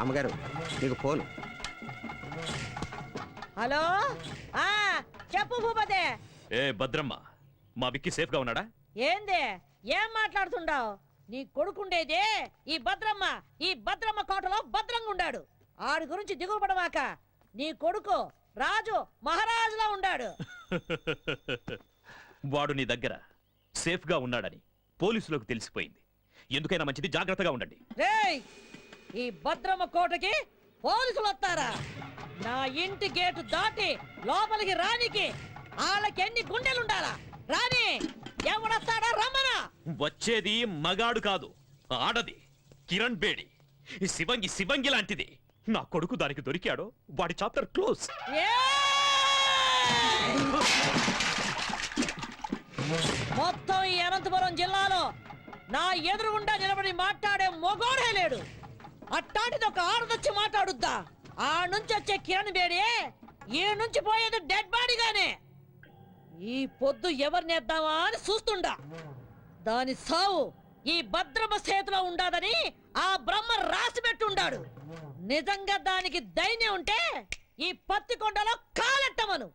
అమ్మగారు మీకు phone. Hello, చెప్పు భూపతే. ఏ భద్రమ్మ, మా విక్కీ సేఫ్ గా ఉన్నాడా? ఏంది, ఏం మాట్లాడుతుండావు? నీ కొడుకుండేదే ఈ భద్రమ్మ కోటలో భద్రంగా ఉండాడు. ఆడి గురించి దిగుపడమాక. నీ కొడుకు రాజు మహారాజులా ఉండాడు. వాడు నీ దగ్గర సేఫ్ గా ఉన్నాడని పోలీసులకు తెలిసిపోయింది. ఎందుకైనా మంచిది, జాగ్రత్తగా ఉండండి. రేయ్, ఈ భద్రమ్మ కోటకి పోలీసులు వస్తారా? నా ఇంటి గేటు దాటి లోపలికి రానికి వాళ్ళకి ఎన్ని గుండెలుండాలా? రాని, ఎవడొస్తాడా? రమ్మనా. వచ్చేది మగాడు కాదు, ఆడది. కిరణ్ బేడి, శివంగి లాంటిది. నా కొడుకు దానికి దొరికాడో వాడి చాప్టర్ క్లోజ్. మొత్తం ఈ అనంతపురం జిల్లాలో నా ఎదురుగుండా నిలబడి మాట్లాడే మొగోడే లేడు. అట్టాంటిది ఒక ఆడదొచ్చి మాట్లాడుద్దా? ఆ నుంచి వచ్చే కిరణ్ బేడి ఈ నుంచి పోయేది డెడ్ బాడీగానే. ఈ పొద్దు ఎవరినేద్దామా అని చూస్తుండా. దాని సావు ఈ భద్రమ చేతిలో ఉండాదని ఆ బ్రహ్మ రాసి పెట్టుండాడు. నిజంగా దానికి ధైర్యం ఉంటే ఈ పత్తి కొండలో కాలెట్టమను.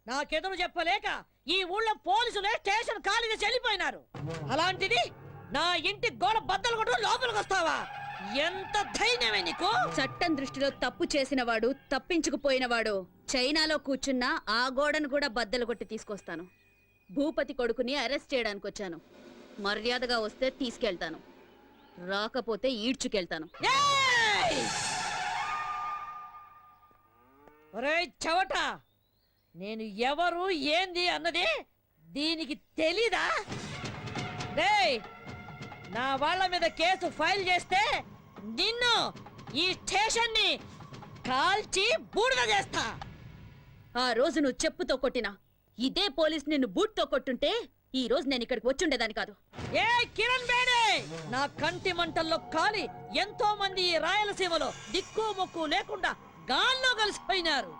నాకెదురు చెప్పలేక ఈ ఊళ్ళో పోలీసులే స్టేషన్ ఖాళీగా చెల్లిపోయినారు. అలాంటిది నా ఇంటి గోడ బద్దలు కొట్టు లోపలికి వస్తావా? ఎంత ధైర్యమే నీకు? చట్టం దృష్టిలో తప్పు చేసిన వాడు, తప్పించుకుపోయినవాడు చైనాలో కూర్చున్నా ఆ గోడను కూడా బద్దలు కొట్టి తీసుకొస్తాను. భూపతి కొడుకుని అరెస్ట్ చేయడానికి వచ్చాను. మర్యాదగా వస్తే తీసుకెళ్తాను, రాకపోతే ఈడ్చుకెళ్తాను. ఒరేయ్ చవట, నేను ఎవరు ఏంది అన్నది దీనికి తెలీదా? రేయ్, నా వాళ్ళ మీద కేసు ఫైల్ చేస్తే నిన్ను ఈ స్టేషన్ ని కాల్చి బూడిద చేస్తా. ఆ రోజు నువ్వు చెప్పుతో కొట్టినా ఇదే పోలీస్ నిన్ను బూట్తో కొట్టుంటే ఈ రోజు నేను ఇక్కడికి వచ్చుండేదాన్ని కాదు. ఏ కిరణ్ బేడే, నా కంటి మంటల్లో కాలి ఎంతో మంది ఈ రాయలసీమలో దిక్కు మొక్కు లేకుండా గాల్లో కలిసిపోయినారు.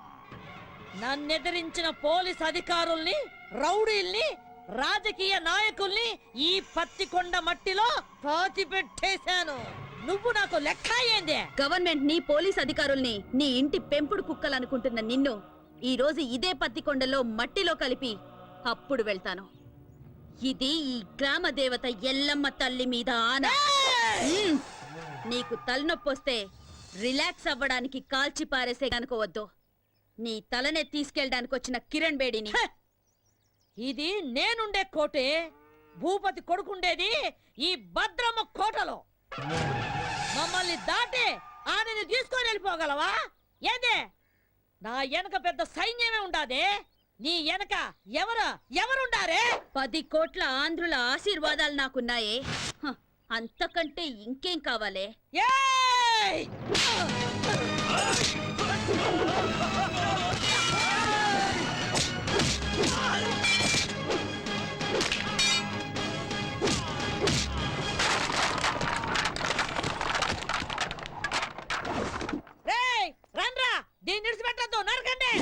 నన్నెదిరించిన పోలీస్ అధికారుల్ని, రౌడీల్ని, రాజకీయ నాయకుల్ని ఈ పత్తికొండ మట్టిలో పాతి పెట్టేశాను. నువ్వు నాకు లెక్క ఏందే? గవర్నమెంట్ ని, పోలీస్ అధికారుల్ని నీ ఇంటి పెంపుడు కుక్కలనుకుంటున్న నిన్ను ఈ రోజు ఇదే పత్తికొండలో మట్టిలో కలిపి అప్పుడు వెళ్తాను. ఇది ఈ గ్రామ దేవత ఎల్లమ్మ తల్లి మీద ఆన. నీకు తలనొప్పొస్తే రిలాక్స్ అవ్వడానికి కాల్చి పారేసే కనుకోవద్దు. నీ తలనే తీసుకెళ్ళడానికి వచ్చిన కిరణ్ బేడిని. ఇది నేనుండే కోటే. భూపతి కొడుకుండేది ఈ భద్రమ్మ కోటలో. మమ్మల్ని దాటి ఆమెను తీసుకొని వెళ్ళిపోగలవా? ఏదే, నా వెనక పెద్ద సైన్యమే ఉండాదే. నీ వెనక ఎవరుండారే? 10 కోట్ల ఆంధ్రుల ఆశీర్వాదాలు నాకున్నాయే. అంతకంటే ఇంకేం కావాలే? రండ్రా, దీన్ని విడిచిపెట్టద్దు, నరకండి.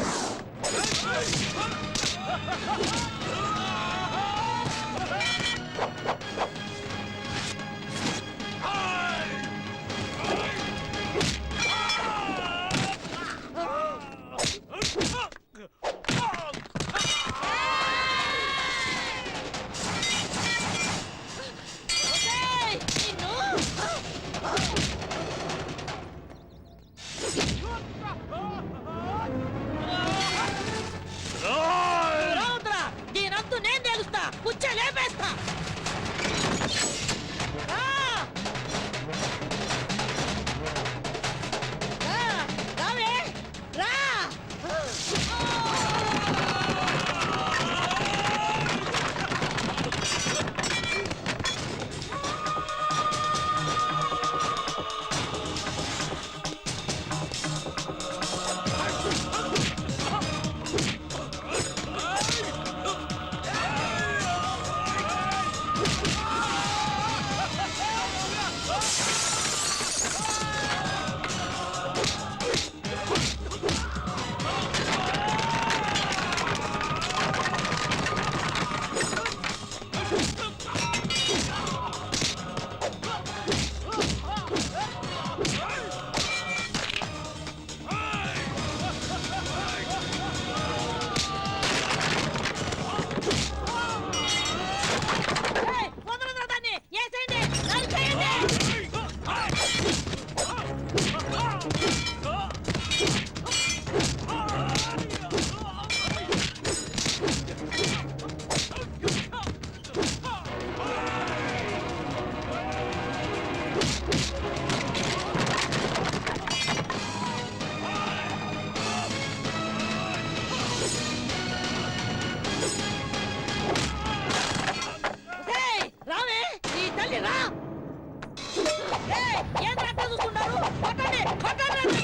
ఏంటి అట్లా చూస్తున్నారు? పట్టండి, పట్టండి.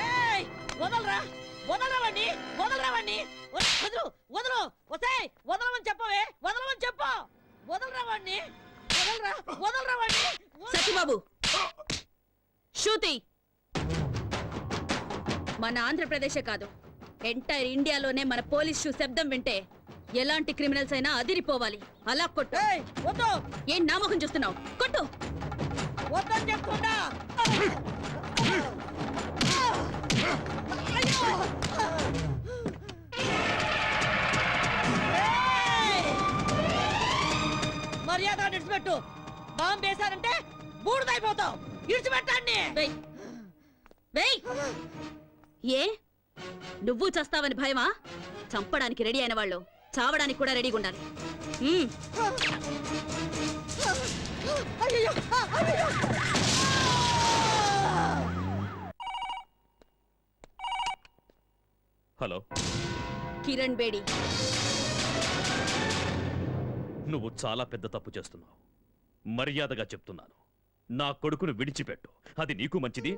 ఏయ్, వదలరా, వదలరా వాణ్ణి, వదలరా వాణ్ణి. వదలు, వదలు, వసేయ్, వదలమని చెప్పవే, వదలమని చెప్పు. వదలరా వాణ్ణి, వదలరా, వదలరా వాణ్ణి. సత్యబాబు శృతి మన ఆంధ్రప్రదేశే కాదు ఎంటైర్ ఇండియాలోనే మన పోలీస్ షూ శబ్దం వింటే ఎలాంటి క్రిమినల్స్ అయినా అదిరిపోవాలి. అలా కొట్టు. ఏయ్, వద్దు, ఏం నామోహం చూస్తున్నావు? కొట్టు. వద్దని చెప్తున్నా. అయ్యో. ఏయ్, మర్యాద విడిచిపెట్టు. బాంబు వేశారంటే బూడిదైపోతావు. విడిచిపెట్టండి. వెయ్. వెయ్. ఏ నువ్వు చస్తావని భయమా? చంపడానికి రెడీ అయిన వాళ్ళు చావడానికి కూడా రెడీగా ఉండాలి. అయ్యో, అయ్యో. హలో, కిరణ్ బేడి. నువ్వు చాలా పెద్ద తప్పు చేస్తున్నావు. మర్యాదగా చెప్తున్నాను, నా కొడుకును విడిచిపెట్టు. అది నీకు మంచిది,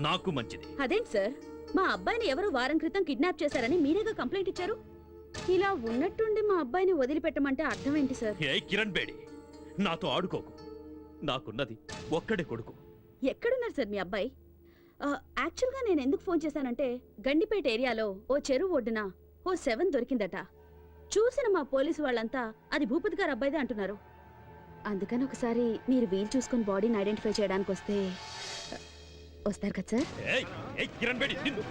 నాకు మంచిది. అదేంటి సార్, మా అబ్బాయిని ఎవరో వారం క్రితం కిడ్నాప్ చేశారని మీరేగా కంప్లైంట్ ఇచ్చారు. ఇలా ఉన్నట్టుండి మా అబ్బాయిని వదిలిపెట్టమంటే అర్థం ఏంటి సార్? ఏ కిరణ్ బేడి, నాతో ఆడుకోకు. నాకున్నది ఒక్కడే కొడుకు. ఎక్కడున్నారు సార్ మీ అబ్బాయి? యాక్చువల్గా నేను ఎందుకు ఫోన్ చేశానంటే గండిపేట ఏరియాలో ఓ చెరువు ఒడ్డున ఓ 7 దొరికిందట. చూసిన మా పోలీసు వాళ్ళంతా అది భూపతి గారు అబ్బాయిదే అంటున్నారు. అందుకని ఒకసారి మీరు వీలు చూసుకుని బాడీని ఐడెంటిఫై చేయడానికి వస్తారు కదా సార్? ఏయ్, ఏయ్ కిరణ్ బేడి, నిన్ను.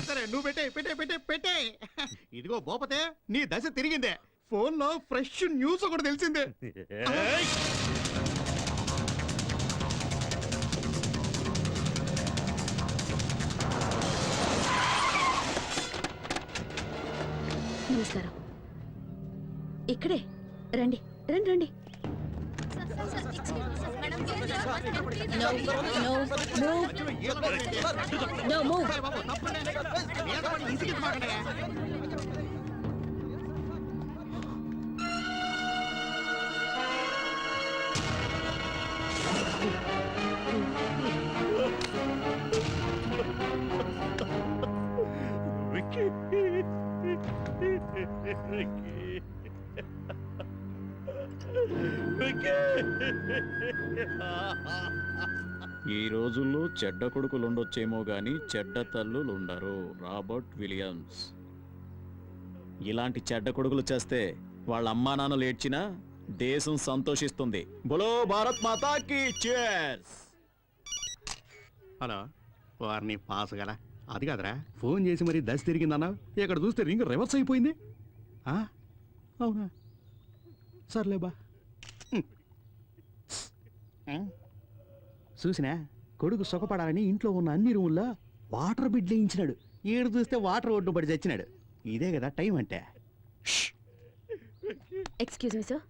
సరే నువ్వు పెట్టే పెట్టే పెట్టే పెట్టే. ఇదిగో భూపతే, నీ దశ తిరిగిందే. ఫోన్ లో ఫ్రెష్ న్యూస్ ఒకటి తెలిసిందే. ఏయ్! నమస్కారం. ఇక్కడే రండి, రండి రండి. No move. విక్కీ. ఈ రోజుల్లో చెడ్డ కొడుకులుండొచ్చేమో గాని చెడ్డ తల్లులుండరు. Robert Williams. ఇలాంటి చెడ్డ కొడుకులు చేస్తే వాళ్ళ అమ్మా నాన్నలు ఏడ్చినా దేశం సంతోషిస్తుంది. బోలో భారత్ మాతాకి చేర్స్. హలో, వారిని పాస్ గల అది కాదురా, ఫోన్ చేసి మరి దశ తిరిగిందన్నా. ఇక్కడ చూస్తే రింగ్ రివర్స్ అయిపోయింది. అవునా, సర్లే బా. చూసినా, కొడుకు సుఖపడాలని ఇంట్లో ఉన్న అన్ని రూముల్లో వాటర్ బిడ్ వేయించినాడు. ఏడు చూస్తే వాటర్ ఒడ్డు పడి చచ్చినాడు. ఇదే కదా టైం అంటే. ఎక్స్క్యూజ్ మీ సార్,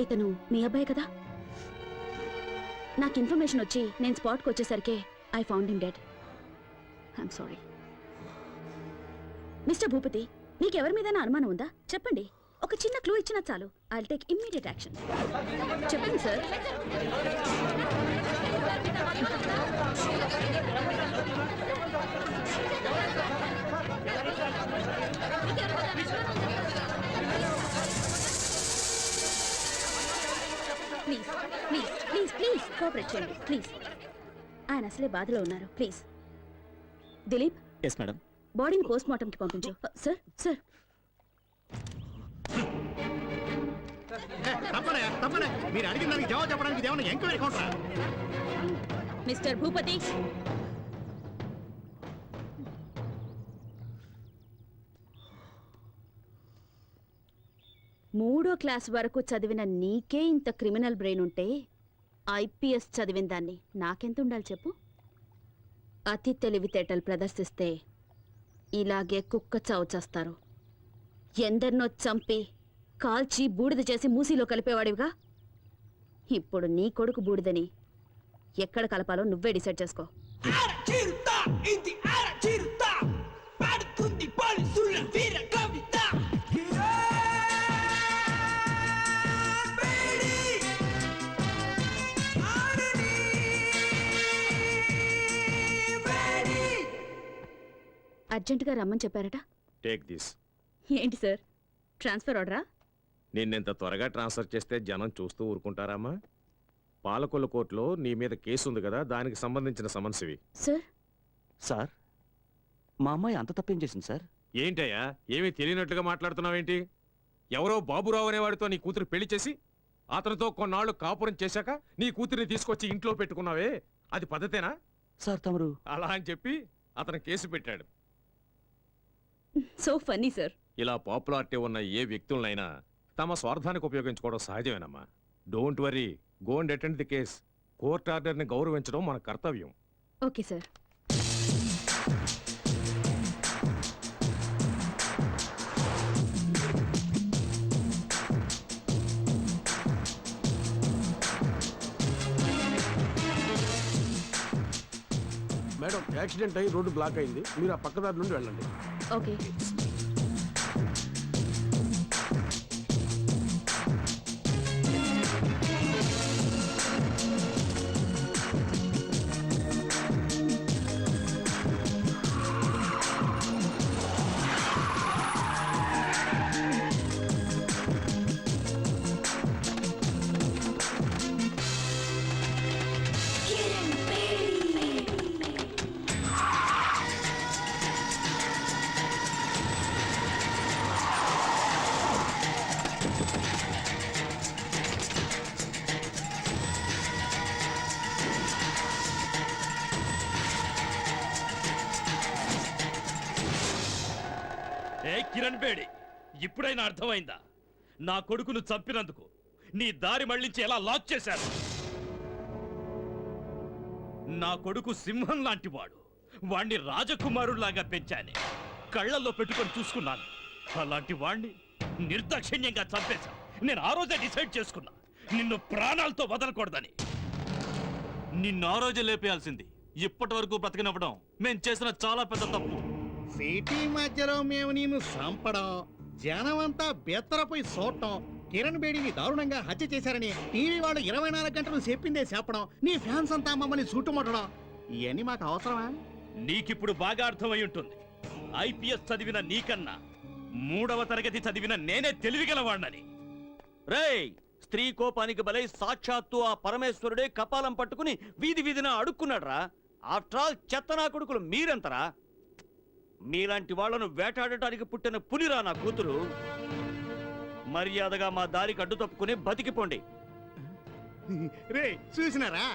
ఇతను మీ అబ్బాయి కదా? నాకు ఇన్ఫర్మేషన్ వచ్చి నేను స్పాట్కి వచ్చేసరికి I found him dead. I'm sorry. Mister Bhupathi, మీకెవరి మీద అనుమానం ఉందా? చెప్పండి. ఒక చిన్న క్లూ ఇచ్చినా చాలు. I will take immediate action. చెప్పండి sir. Please please please cooperate చేయండి ప్లీజ్. ఆయన అసలే బాధలో ఉన్నారు. Please Dilip, yes madam. బాడీని పోస్ట్ మార్టంకి పంపించు. సార్ సార్ తప్పనే మీరు అడిగిన దానికి జవాబు చెప్పడానికి ఇదేమన్నా ఎంక్వైరీ కౌంటరా? మిస్టర్ భూపతి, మూడో క్లాస్ వరకు చదివిన నీకే ఇంత క్రిమినల్ బ్రెయిన్ ఉంటే ఐపీఎస్ చదివిన దాన్ని నాకెంత ఉండాలి చెప్పు? అతి తెలివితేటలు ప్రదర్శిస్తే ఇలాగే కుక్క చావు చేస్తారు. ఎందరినో చంపి కాల్చి బూడిద చేసి మూసీలో కలిపేవాడివిగా. ఇప్పుడు నీ కొడుకు బూడిదని ఎక్కడ కలపాలో నువ్వే డిసైడ్ చేసుకో. అర్జెంటుగా రమ్మని చెప్పారట. Take this. ఏంటి సార్, ట్రాన్స్ఫర్ ఆర్డరా? నిన్నెంత త్వరగా ట్రాన్స్ఫర్ చేస్తే జనం చూస్తూ ఊరుకుంటారామా? పాలకొల్ల కోర్టులో నీ మీద కేసు ఉంది కదా, దానికి సంబంధించిన సమన్స్ ఇవి. సార్ సార్, మా అమ్మాయి అంత తప్పేం చేసింది సార్? ఏంటయ్యా, ఏమీ తెలియనట్లుగా మాట్లాడుతున్నావేంటి? ఎవరో బాబురావు అనేవాడితో నీ కూతురు పెళ్లి చేసి అతనితో కొన్నాళ్ళు కాపురం చేశాక నీ కూతురిని తీసుకొచ్చి ఇంట్లో పెట్టుకున్నావే, అది పద్ధతేనా? సార్ తమరు అలా అని చెప్పి అతను కేసు పెట్టాడు. So funny sir. ఇలా పాపులారిటీ ఉన్న ఏ వ్యక్తులనైనా తమ స్వార్థానికి ఉపయోగించుకోవడం సహజమేనమ్మా. Don't worry, go and attend the case. Court ఆర్డర్ని గౌరవించడం మన కర్తవ్యం. Okay sir. మేడం, యాక్సిడెంట్ అయ్యి రోడ్డు బ్లాక్ అయింది, మీరు ఆ పక్కదారి నుండి వెళ్ళండి. ఓకే. ఏ కిరణ్ బేడి, ఇప్పుడైనా అర్థమైందా? నా కొడుకును చంపినందుకు నీ దారి మళ్లించి ఎలా లాక్ చేశారు? నా కొడుకు సింహం లాంటి వాడు, వాణ్ణి రాజకుమారుల్లాగా పెంచానే, కళ్ళల్లో పెట్టుకొని చూసుకున్నాను. అలాంటి వాణ్ణి నిర్దాక్షిణ్యంగా చంపేశా. నేను ఆ రోజే డిసైడ్ చేసుకున్నా, నిన్ను ప్రాణాలతో వదలకూడదని. నిన్ను ఆ రోజే లేపేయాల్సింది. ఇప్పటి వరకు బ్రతికినవ్వడం మేం చేసిన చాలా పెద్ద తప్పు. సిటీ మధ్యలో మేము నిన్ను చంపడం, జనమంతా బెత్తరపోయి చూడటం, కిరణ్ బేడిని దారుణంగా హత్య చేశారని టీవీ వాళ్ళు 24 గంటలు చెప్పిందే చెప్పడం, నీ ఫ్యాన్స్ అంతా మమ్మల్ని చుట్టుముట్టడం, ఇవన్నీ మాకు అవసరమా? నీకిప్పుడు బాగా అర్థమై ఉంటుంది. ఐపీఎస్ చదివిన నీకన్నా 3వ తరగతి చదివిన నేనే తెలివిగలవాణ్ణని. రేయ్, స్త్రీ కోపానికి బలై సాక్షాత్తు ఆ పరమేశ్వరుడే కపాలం పట్టుకుని వీధి వీధిన అడుక్కున్నాడ్రా. ఆఫ్టర్ ఆల్ చెత్తనా కొడుకులు మీరెంతరా? మీలాంటి వాళ్లను వేటాడటానికి పుట్టిన పులిరా నా కూతురు. మర్యాదగా మా దారికి అడ్డు తప్పుకుని బతికిపోండి. రే చూసినారా,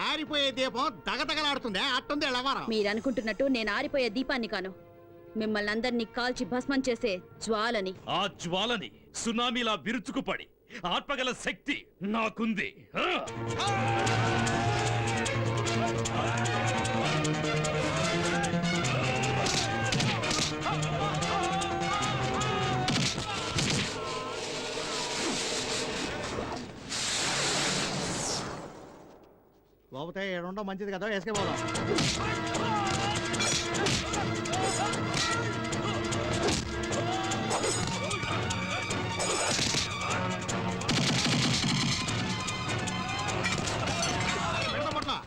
ఆరిపోయే దీపం దగదగలాడుతుందే, అట్టుంది ఎలవారం. మీరు అనుకుంటున్నట్టు నేను ఆరిపోయే దీపాన్ని కాను, మిమ్మల్ని అందరినీ కాల్చి భస్మం చేసే జ్వాలని. ఆ జ్వాలని సునామీలా విరుచుకుపడి ఆత్మగల శక్తి నాకుంది. లోపతే ఏడుండో మంచిది కదా, వేసుకే పోదాం.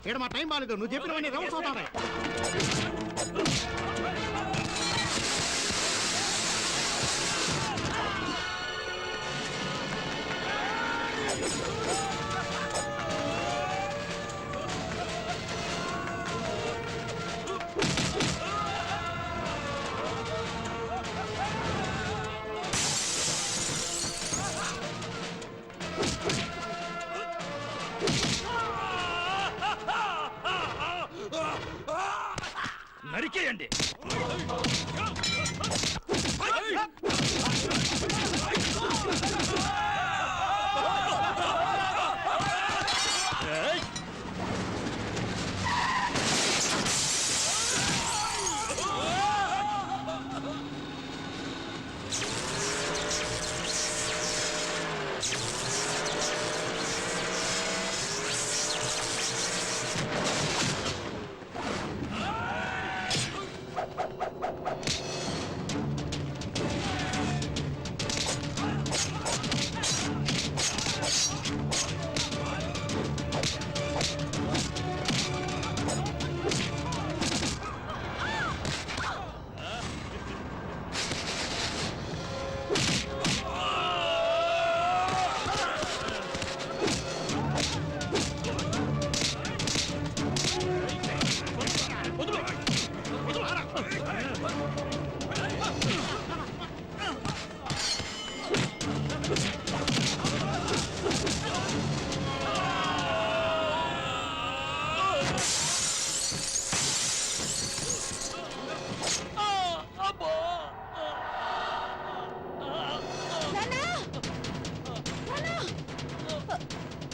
ఇక్కడ మా టైం బాగాలేదు, నువ్వు చెప్పినవన్నీ రౌండ్స్ అవుతాయి.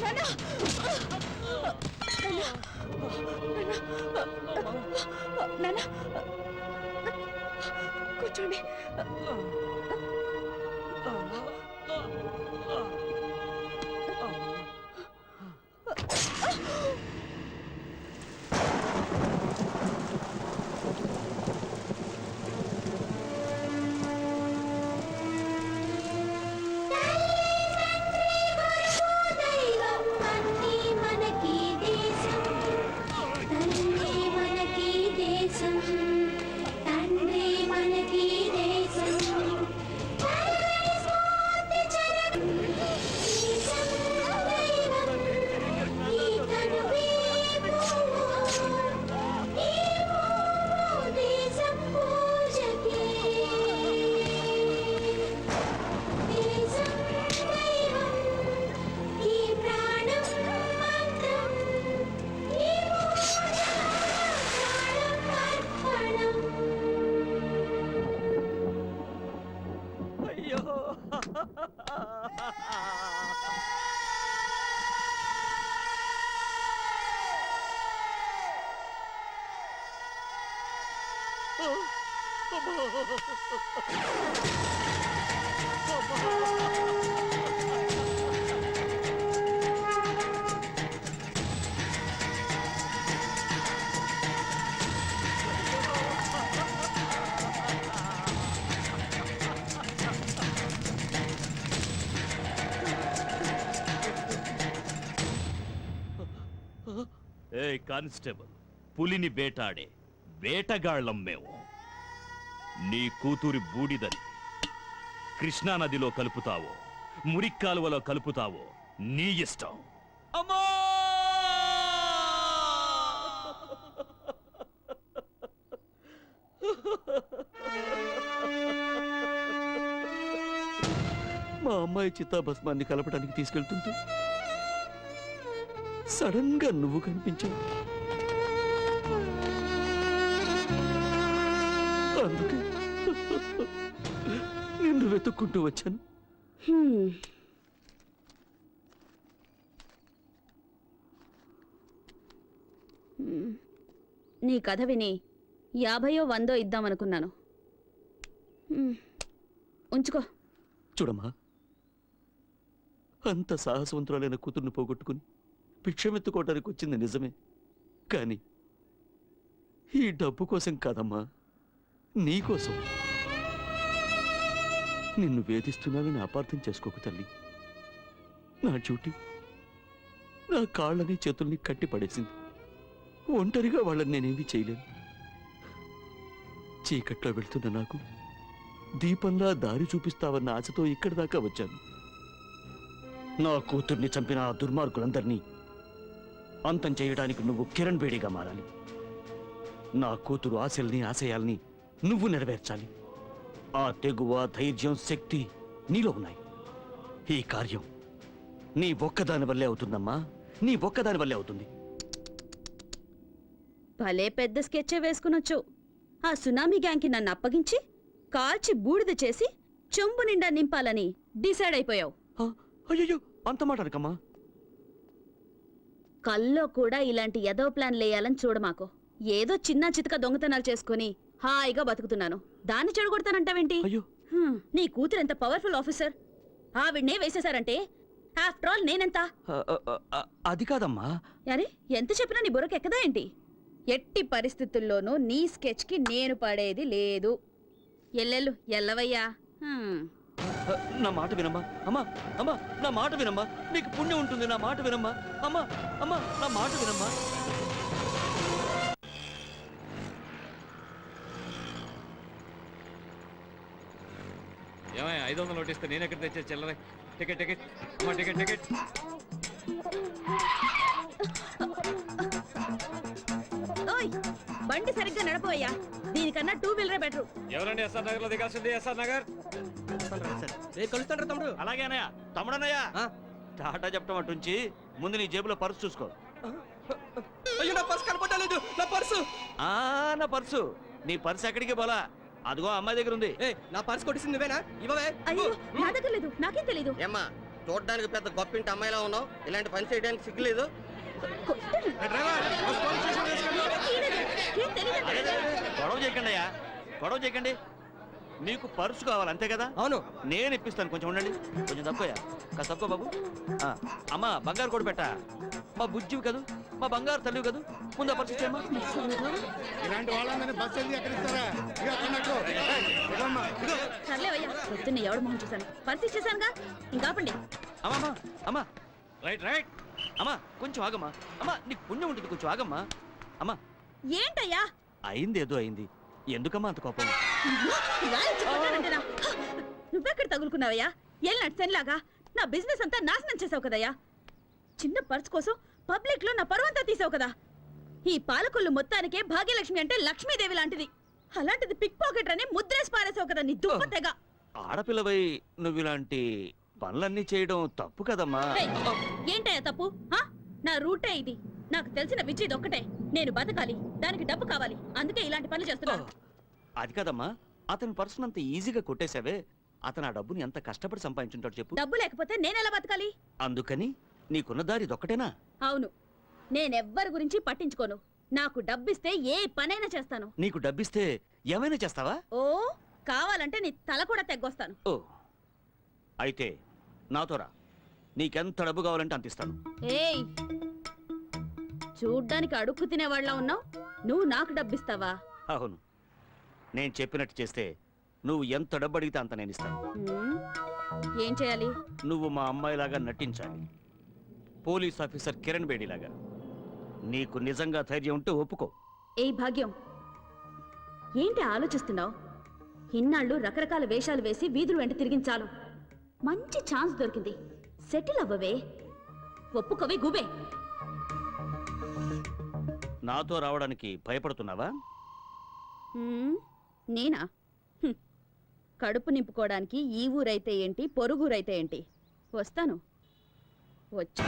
నాన్న! నాన్న! కూర్చోండి. అయ్యో ఏ కానిస్టేబుల్, పులిని వేటాడే వేటగాళ్ళం మేము. నీ కూతురి బూడిదని కృష్ణానదిలో కలుపుతావో మురిక్కాలువలో కలుపుతావో నీ ఇష్టం. అమ్మా! మా అమ్మాయి చిత్తాభస్మాన్ని కలపడానికి తీసుకెళ్తుంటే సడన్ గా నువ్వు కనిపించావు. అందుకే నిన్ను వెతుక్కుంటూ వచ్చాను. నీ కథ విని 50 100 ఇద్దామనుకున్నాను. ఉంచుకో. చూడమ్మా, అంత సాహసవంతురాలైన కూతుర్ని పోగొట్టుకుని భిక్షమెత్తుకోవడానికి వచ్చింది నిజమే, కానీ ఈ డబ్బు కోసం కాదమ్మా, నీకోసం. నిన్ను వేధిస్తున్నానని అపార్థం చేసుకోకు తల్లి. నా డ్యూటీ నా కాళ్ళని చేతుల్ని కట్టి పడేసింది. ఒంటరిగా వాళ్ళని నేనేమీ చేయలేను. చీకట్లో వెళ్తున్న నాకు దీపంలా దారి చూపిస్తావన్న ఆశతో ఇక్కడి దాకా వచ్చాను. నా కూతుర్ని చంపిన ఆ దుర్మార్గులందరినీ అంతం చేయడానికి నువ్వు కిరణ్ బేడిగా మారాలి. నా కూతురు ఆశల్ని ఆశయాల్ని నువ్వు నెరవేర్చాలి. ఆ తెగువ, ధైర్యం, శక్తి నీలో ఉన్నాయి. ఈ కార్యం నీ ఒక్కదాని వల్లే అవుతుందమ్మా, నీ ఒక్కదాని వల్లే అవుతుంది. భలే పెద్ద స్కెచ్చే వేసుకునొచ్చు. ఆ సునామీ గ్యాంగ్కి నన్ను అప్పగించి కాల్చి బూడిద చేసి చెంబు నిండా నింపాలని డిసైడ్ అయిపోయావు. అయ్యో, అంత మాట అనకమ్మా. కల్లో కూడా ఇలాంటి ఎదో ప్లాన్ లేయాలని చూడమాకు. ఏదో చిన్న చితక దొంగతనాలు చేసుకుని హాయిగా బతుకుతున్నాను, దాన్ని చెడగొడతానంటావేంటి? అయ్యో, నీ కూతురు ఎంత పవర్ఫుల్ ఆఫీసర్, ఆవిడ్నే వేసేశారంటే ఆఫ్టర్ ఆల్ నేనెంత? అది కాదమ్మా. అరే, ఎంత చెప్పినా నీ బుర్రకు ఎక్కదా ఏంటి? ఎట్టి పరిస్థితుల్లోనూ నీ స్కెచ్ కి నేను పడేది లేదు. ఎల్లెల్లు ఎల్లవయ్యా. నా మాట వినమ్మా. అమ్మా, అమ్మా, నా మాట వినమ్మా. నీకు పుణ్యం ఉంటుంది. నా మాట వినమ్మా. అమ్మా, అమ్మా, నా మాట వినమ్మా. ఏమయ్య 500 నోటిస్తే నేను ఎక్కడ తెచ్చే చిల్లర? టికెట్ టికెట్ అమ్మా, టికెట్ టికెట్. ఓయ్, బండి సరిగ్గా నడపోయ్యా. దీనికన్నా 2 వీలరే బెటర్. ఎవరండి ఎస్ఆర్ నగర్ లో దిగాల్సింది? ఎస్ఆర్ నగర్. కలుస్తాడు తమ్ముడు. అలాగే అన్నయ్య. తమ్ముడన్నయ్య, టాటా చెప్పడం అటుంచి ముందు నీ జేబులో పర్సు చూసుకో. అయ్యో, నా పర్సు కనపడలేదు. నా పర్సు నా పర్సు. నీ పర్సు ఎక్కడికి పోలా, అదిగో అమ్మాయి దగ్గర ఉంది. నా పర్సు కొట్టింది నువ్వేనా? ఇవ్వవే. అయ్యో, నా దగ్గర లేదు, నాకేం తెలీదు. ఏమ్మా, చూడడానికి పెద్ద గొప్పింటి అమ్మాయిలా ఉన్నావు, ఇలాంటి పని చేయడానికి సిగ్గులేదు. గొడవ చేయకండి అయ్యా, గొడవ చేయకండి. మీకు పర్సు కావాలి అంతే కదా? అవును. నేను ఇప్పిస్తాను, కొంచెం ఉండండి. కొంచెం తక్కువయ్యా, కాస్త తక్కువ బాబు. అమ్మా బంగారు కూడా పెట్టా, మా బుజ్జివి కదూ, మా బంగారు తల్లివి కదూ, ముందు పర్సు ఇచ్చేయమ్మా. ఇలాంటి వాళ్ళందరినీ బస్సు వెళ్ళి ఎక్కడిస్తారా? సర్లేవయ్యా, పొద్దున్న ఎవడు మొహం చూశాను, పర్సు ఇచ్చేసానుగా, ఇంకాపండి. అమ్మా అమ్మా రైట్ రైట్ అమ్మా, కొంచెం ఆగమ్మా. అమ్మా నీకు పుణ్యం ఉంటుంది, కొంచెం ఆగమ్మా. అమ్మా ఏంటయ్యా? అయింది ఏదో అయింది, ఎందుకమ్మా అంత కోపం? నువ్వెక్కడ తగులుకున్నావయ్యా? ఏళ్ళ సెన్లాగా నా బిజినెస్ అంతా నాశనం చేసావు కదయ్యా. చిన్న పర్స్ కోసం పబ్లిక్ లో నా పరువంతా తీసావు కదా. ఈ పాలకొల్లు మొత్తానికే భాగ్యలక్ష్మి అంటే లక్ష్మీదేవి లాంటిది. అలాంటిది పిక్ పాకెట్ అని ముద్రేసి పారేసావు కదా నీ దుప్ప. ఆడపిల్లవై నువ్వు ఇలాంటి పనులన్నీ చేయడం తప్పు కదమ్మా. ఏంటయ్యా తప్పు? నా రూటే ఇది. నాకు తెలిసిన విద్య ఇది ఒక్కటే. నేను బతకాలి, దానికి డబ్బు కావాలి, అందుకే ఇలాంటి పనులు చేస్తున్నాను. అది కదమ్మా, అతని పర్సన్ అంత ఈజీగా కొట్టేశావే. అతను ఆ డబ్బుని ఎంత కష్టపడి సంపాదించుంటాడు చెప్పు. డబ్బు లేకపోతే నేనెలా బతకాలి? అందుకని నీకున్న దారి ఇదొక్కటేనా? అవును, నేనెవ్వరి గురించి పట్టించుకోను. నాకు డబ్బిస్తే ఏ పనైనా చేస్తాను. నీకు డబ్బిస్తే ఏమైనా చేస్తావా? ఓ, కావాలంటే నీ తల కూడా తెగ్గొస్తాను. ఓ అయితే నాతో రా, నీకెంత డబ్బు కావాలంటే అంత ఇస్తాను. ఏయ్, చూడ్డానికి అడుక్కు తినేవాళ్ళ ఉన్నావు, నువ్వు నాకు డబ్బిస్తావా? అవును, నేను చెప్పినట్టు చేస్తే నువ్వు ఎంత డబ్బు అడిగితే అంత నేను ఇస్తాను. ఏం చేయాలి? నువ్వు మా అమ్మాయిలాగా నటించాలి, పోలీస్ ఆఫీసర్ కిరణ్ బేడిలాగా. నీకు నిజంగా ధైర్యం ఉంటే ఒప్పుకో. ఏయ్ భాగ్యం, ఏంటి ఆలోచిస్తున్నావు? ఇన్నాళ్ళు రకరకాల వేషాలు వేసి వీధులు వెంట తిరిగించాలు. మంచి ఛాన్స్ దొరికింది, సెటిల్ అవ్వవే. ఒప్పుకోవే గుబే. నాతో రావడానికి భయపడుతున్నావా? నేనా? కడుపు నింపుకోవడానికి ఈ ఊరైతే ఏంటి, పొరుగురైతే ఏంటి, వస్తాను. వచ్చి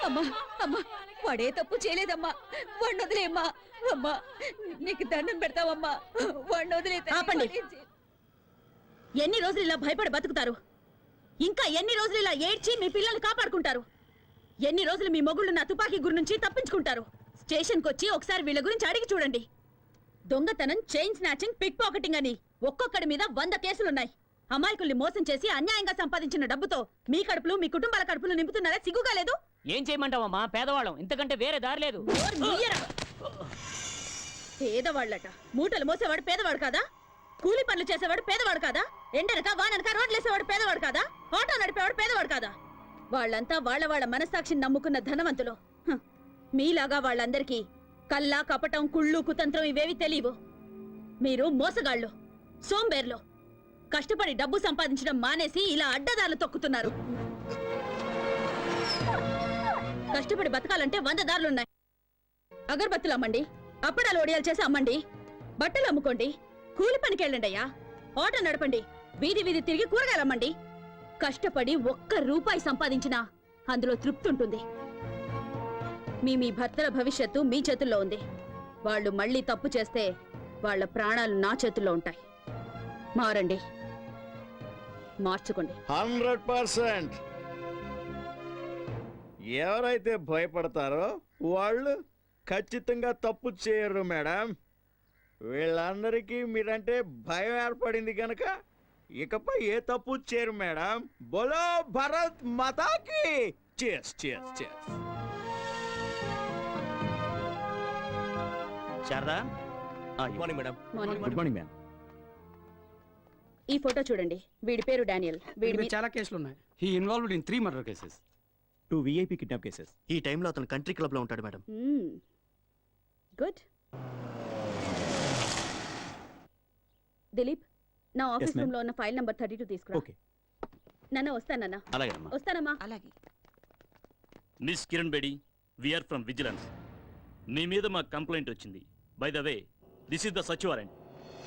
అమ్మా అమ్మా, వాడే తప్పు చేయలేదమ్మా, వాడిని వదిలేమ్మా. అమ్మా నీకు దండం పెడతావమ్మా, వాడిని వదిలే. ఆపండి. ఎన్ని రోజులు ఇలా భయపడి బతుకుతారు? ఇంకా ఎన్ని రోజులు ఇలా ఏడ్చి మీ పిల్లల్ని కాపాడుకుంటారు? ఎన్ని రోజులు మీ మొగుళ్ళు నా తుపాకీ గురి నుంచి తప్పించుకుంటారు? స్టేషన్కి వచ్చి ఒకసారి వీళ్ళ గురించి అడిగి చూడండి. దొంగతనం, చైన్ స్నాచింగ్, పిక్ పాకెటింగ్ అని ఒక్కొక్కడి మీద 100 కేసులున్నాయి. అమాయకుల్ని మోసం చేసి అన్యాయంగా సంపాదించిన డబ్బుతో మీ కడుపులు, మీ కుటుంబాల కడుపులు నింపుతున్నారా? సిగ్గుగా లేదు? ఏం చేయమంటావమ్మా, పేదవాళ్ళం, ఇంతకంటే వేరే దారి లేదు. నోరు మూయరా. పేదవాళ్ళట. మూటలు మోసేవాడు పేదవాడు కాదా? కూలి పనులు చేసేవాడు పేదవాడు కాదా? ఎండనక వాననక రోడ్లేసేవాడు పేదవాడు కాదా? ఆటో నడిపేవాడు పేదవాడు కాదా? వాళ్ళంతా వాళ్ళ మనస్సాక్షిని నమ్ముకున్న ధనవంతులు. మీలాగా వాళ్ళందరికీ కల్లా, కపటం, కుళ్ళు, కుతంత్రం ఇవేవి తెలియవు. మీరు మోసగాళ్ళు, సోంబేర్లు. కష్టపడి డబ్బు సంపాదించడం మానేసి ఇలా అడ్డదారులు తొక్కుతున్నారు. కష్టపడి బతకాలంటే 100 దారులున్నాయి. అగరబత్తులు అమ్మండి, అప్పడాలు ఒడియాలు చేసి అమ్మండి, బట్టలు అమ్ముకోండి, కూలి పనికి వెళ్ళండి అయ్యా, ఆటో నడపండి, వీధి వీధి తిరిగి కూరగాయలు అమ్మండి. కష్టపడి 1 రూపాయి సంపాదించినా అందులో తృప్తి ఉంటుంది. మీ భర్తల భవిష్యత్తు మీ చేతుల్లో ఉంది. వాళ్ళు మళ్ళీ తప్పు చేస్తే వాళ్ళ ప్రాణాలు నా చేతుల్లో ఉంటాయి. మారండి, మార్చుకోండి. 100%. ఎవరైతే భయపడతారో వాళ్ళు ఖచ్చితంగా తప్పు చేయరు మేడం. వీళ్ళందరికీ మీరంటే భయం ఏర్పడింది కనుక ఇకపై ఏ తప్పు చేయరు మేడం. బోలో భారత్ మాతాకి చేస్ చేస్ చేస్. Sharada, morning madam. Good morning ma'am. ఈ ఫోటో చూడండి. వీడి పేరు డానియల్. వీడి మీద చాలా కేసులు ఉన్నాయి. He involved in 3 murder cases, 2 VIP kidnap cases. ఈ టైంలో అతను కంట్రీ క్లబ్ లో ఉంటాడు మేడం. గుడ్. దిలీప్, నా ఆఫీస్ ma'am. రూమ్ లో ఉన్న ఫైల్ నంబర్ 32 తీసుకురా. ఓకే. నాన్న వస్తానన్నా. అలాగేనమ్మా. వస్తానమ్మా. అలాగే. Miss Kiran Bedi, we're from vigilance. మీ మీద మా కంప్లైంట్ వచ్చింది. By the way, this is the search warrant.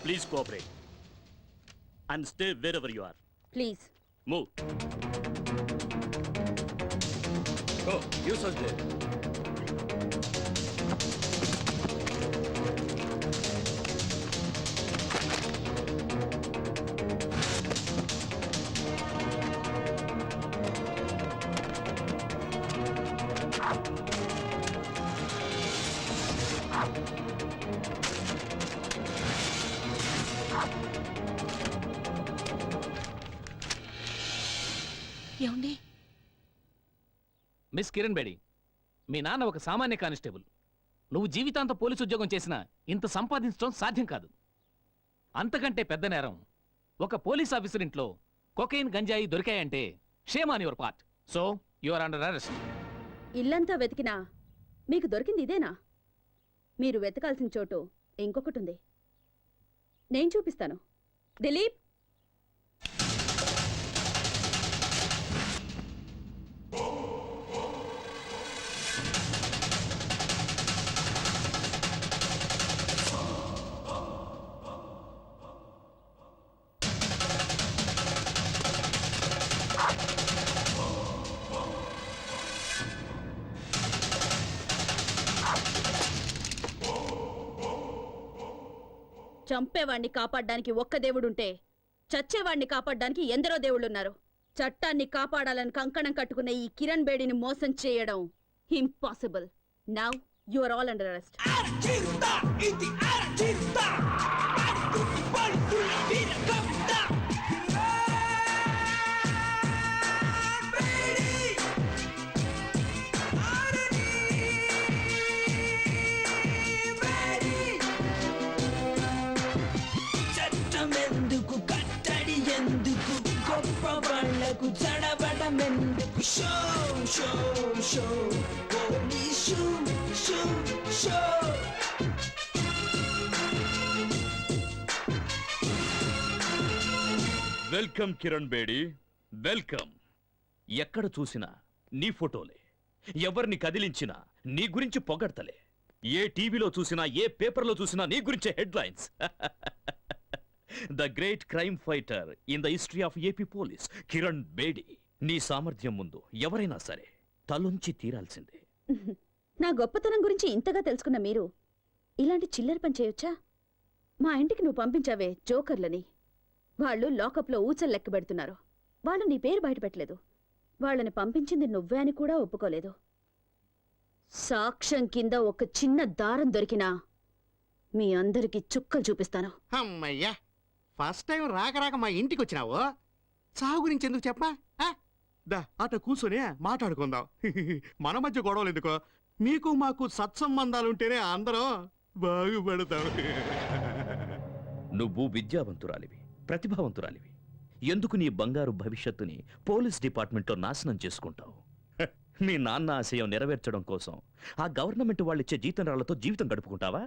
Please cooperate and stay wherever you are. Please. Move. Oh, you search there. ఏమండి? మిస్ కిరణ్ బేడి, మీ నాన్న ఒక సామాన్య కానిస్టేబుల్. నువ్వు జీవితాంతం పోలీసు ఉద్యోగం చేసినా ఇంత సంపాదించడం సాధ్యం కాదు. అంతకంటే పెద్ద నేరం, ఒక పోలీస్ ఆఫీసర్ ఇంట్లో కొకైన్, గంజాయి దొరికాయంటే shame on your part. So you are under arrest. ఇల్లంతా వెతికినా మీకు దొరికింది ఇదేనా? మీరు వెతకాల్సిన చోటు ఇంకొకటి ఉంది. నేను చూపిస్తాను. దిలీప్, చంపేవాణ్ణి కాపాడడానికి ఒక్క దేవుడుంటే చచ్చేవాణ్ణి కాపాడడానికి ఎందరో దేవుళ్ళున్నారు. చట్టాన్ని కాపాడాలని కంకణం కట్టుకున్న ఈ కిరణ్ బేడిని మోసం చేయడం impossible. Now you are all under arrest. ఎందుకు కట్టడి, ఎందుకు గొప్ప వాళ్ళకు చడబడం ఎందుకు? Show show show police show show show. Welcome Kiran Bedi, welcome. ఎక్కడ చూసినా నీ ఫోటోలే, ఎవరిని కదిలించినా నీ గురించి పొగడ్తలే. ఏ టీవీలో చూసినా, ఏ పేపర్లో చూసినా నీ గురించే headlines. The great crime fighter in the history of AP police, Kiran Bedi. నీ సామర్థ్యం ముందు ఎవరైనా సరే తలొంచి తీరాల్సిందే. నా గొప్పతనం గురించి ఇంతగా తెలుసుకున్న మీరు ఇలాంటి చిల్లర పని చేయొచ్చా? మా ఇంటికి నువ్వు పంపించావే జోకర్లని, వాళ్ళు లాకప్లో ఊచలు లెక్క పెడుతున్నారు. వాళ్ళు నీ పేరు బయట పెట్టలేదు. వాళ్ళని పంపించింది నువ్వే అని కూడా ఒప్పుకోలేదు. సాక్ష్యం కింద ఒక చిన్న దారం దొరికినా మీ అందరికి చుక్కలు చూపిస్తాను. అమ్మయ్యా, ఫస్ట్ టైం రాక రాక మా ఇంటికి వచ్చినావు. సాగు గురించి ఎందుకు చెప్పా? దా అట కూర్చొని మాట్లాడుకుందాం. మన మధ్య గొడవలు ఎందుకో? మీకు మాకు సత్సంబంధాలుంటేనే అందరం బాగుపడతాం. నువ్వు విద్యావంతురాలివి, ప్రతిభావంతురాలివి. ఎందుకు నీ బంగారు భవిష్యత్తుని పోలీస్ డిపార్ట్మెంట్లో నాశనం చేసుకుంటావు? మీ నాన్న ఆశయం నెరవేర్చడం కోసం ఆ గవర్నమెంట్ వాళ్ళిచ్చే జీతం రాళ్లతో జీవితం గడుపుకుంటావా?